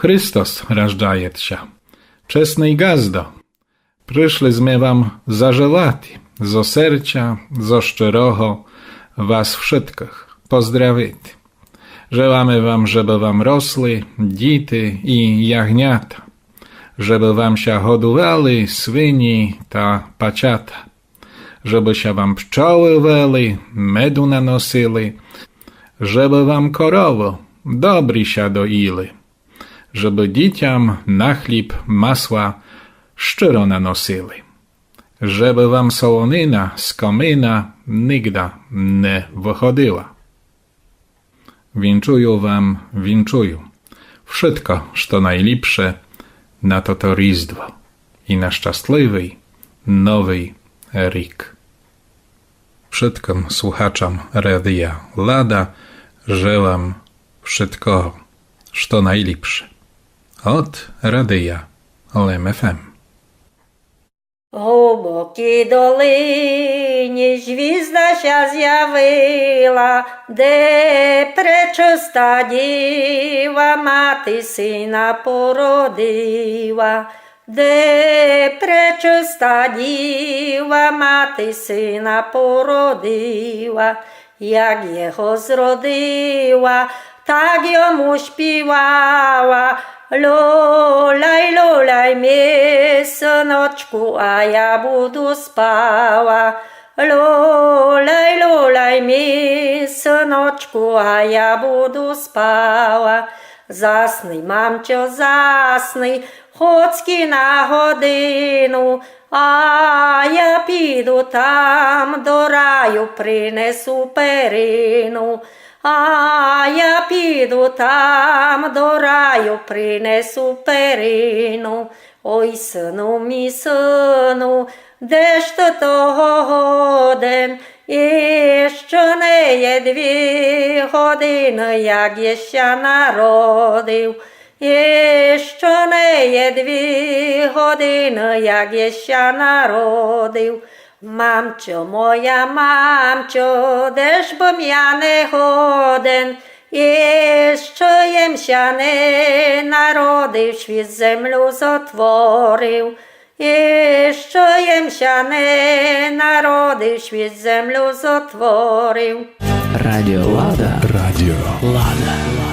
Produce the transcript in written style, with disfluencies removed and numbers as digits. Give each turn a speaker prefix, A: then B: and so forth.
A: Chrystus rażdżaється. Чесний газдо, прийшли ми вам зажелати, зо серця, зо щирого, was wszystkich pozdrowić. Żelamy wam, żeby wam rosły dity i jagnięta, żeby wam się hodowali swyni ta paciata, żeby się wam pszczoły weli, medu nanosili, żeby wam korowy dobry się doili, żeby dzieciom na chleb masła szczero nanosili, żeby wam sołonina z komina nigdy nie wychodziła. Winczuję wam, winczuję. Wszystko, co najlepsze na to Rіздво i na szczęśliwy nowy rok. Wszystkim słuchaczom Radia Lada żelam wszystkiego, co najlepsze. Od Radia LEM FM.
B: Глибокій долині звізда ся з'явила, де пречиста діва мати сина породила, де пречиста діва мати сина породила, як його зродила, так йому співала. Лолай, лолай, мій синочку, а я буду спала. Лолай, лолай, мій синочку, а я буду спала. Засни, мамчо, засни, хоцьки на годину, а я піду там до раю, принесу перину. А я піду там до раю, принесу перину. Ой, сину, мій сину, де ж ти того годен? І що не є 2 години, як я ще народив. І що не є 2 години, як я ще народив. Мамчо моя, мамчо, де ж бом я не годен, і що ємся не народив, світ землю затворив, і що ємся не народив, світ землю затворив.
C: Радіо Лада. Радіо Лада.